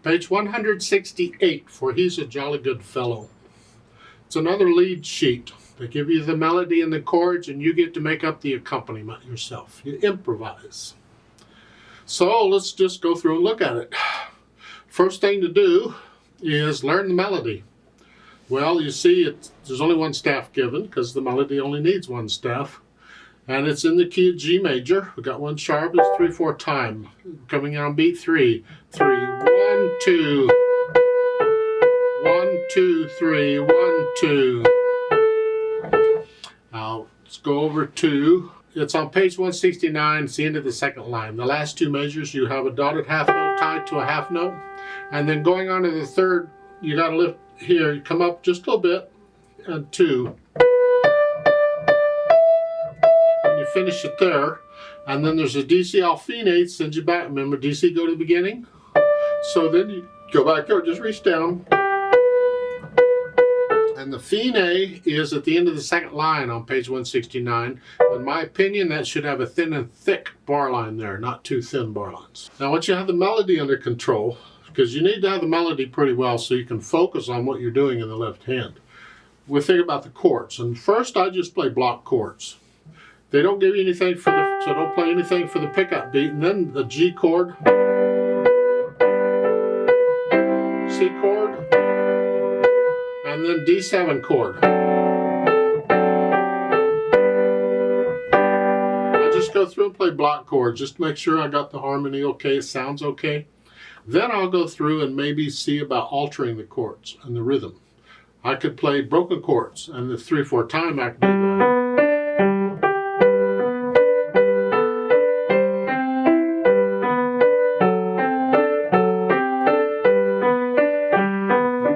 Page 168 for He's a Jolly Good Fellow. It's another lead sheet. They give you the melody and the chords, and you get to make up the accompaniment yourself. You improvise. So let's just go through and look at it. First thing to do is learn the melody. Well, you see, there's only one staff given because the melody only needs one staff. And it's in the key of G major. We got one sharp, it's 3/4 time. Coming on beat 3. 3, 1, 2. 1, 2, 3, 1, 2. Now, let's go over to, it's on page 169, it's the end of the second line. The last two measures, you have a dotted half note tied to a half note. And then going on to the third, you got to lift here, you come up just a little bit, and 2. And you finish it there. And then there's a DC alfinate, sends you back. Remember, DC go to the beginning? So then you go back there, just reach down. And the fine is at the end of the second line on page 169. In my opinion, that should have a thin and thick bar line there, not two thin bar lines. Now, once you have the melody under control, because you need to have the melody pretty well so you can focus on what you're doing in the left hand. We'll think about the chords. And first, I just play block chords. They don't give you anything for the, so don't play anything for the pickup beat. And then the G chord, C chord, and then D7 chord. I just go through and play block chords just to make sure I got the harmony okay, it sounds okay. Then I'll go through and maybe see about altering the chords and the rhythm. I could play broken chords, and the 3/4 time I could do that.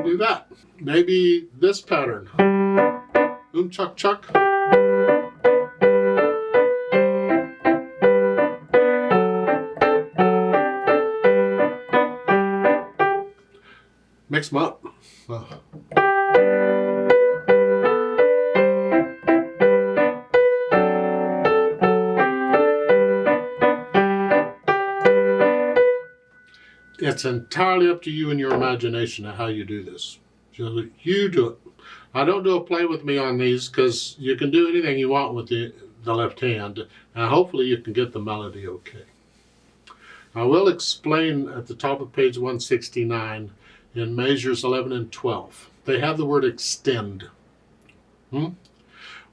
Do that. Maybe this pattern. Chuck chuck. Mix them up. It's entirely up to you and your imagination of how you do this. So you do it. I don't do a play with me on these because you can do anything you want with the left hand, and hopefully you can get the melody okay. I will explain at the top of page 169 in measures 11 and 12. They have the word extend.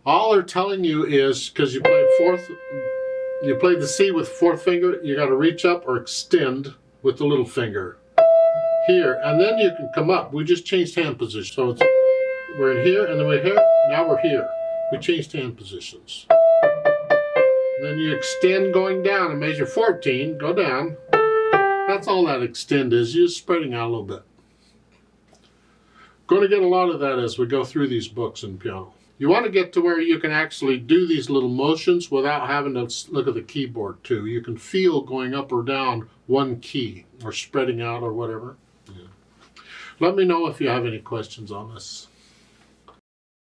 All they're telling you is, because you played the C with fourth finger, you got to reach up or extend with the little finger here, and then you can come up. We just changed hand position. So we're in here, and then we're here, now we're here. We changed hand positions. And then you extend going down in measure 14, go down. That's all that extend is, you're just spreading out a little bit. Going to get a lot of that as we go through these books in piano. You want to get to where you can actually do these little motions without having to look at the keyboard too. You can feel going up or down one key or spreading out or whatever. Yeah. Let me know if you have any questions on this.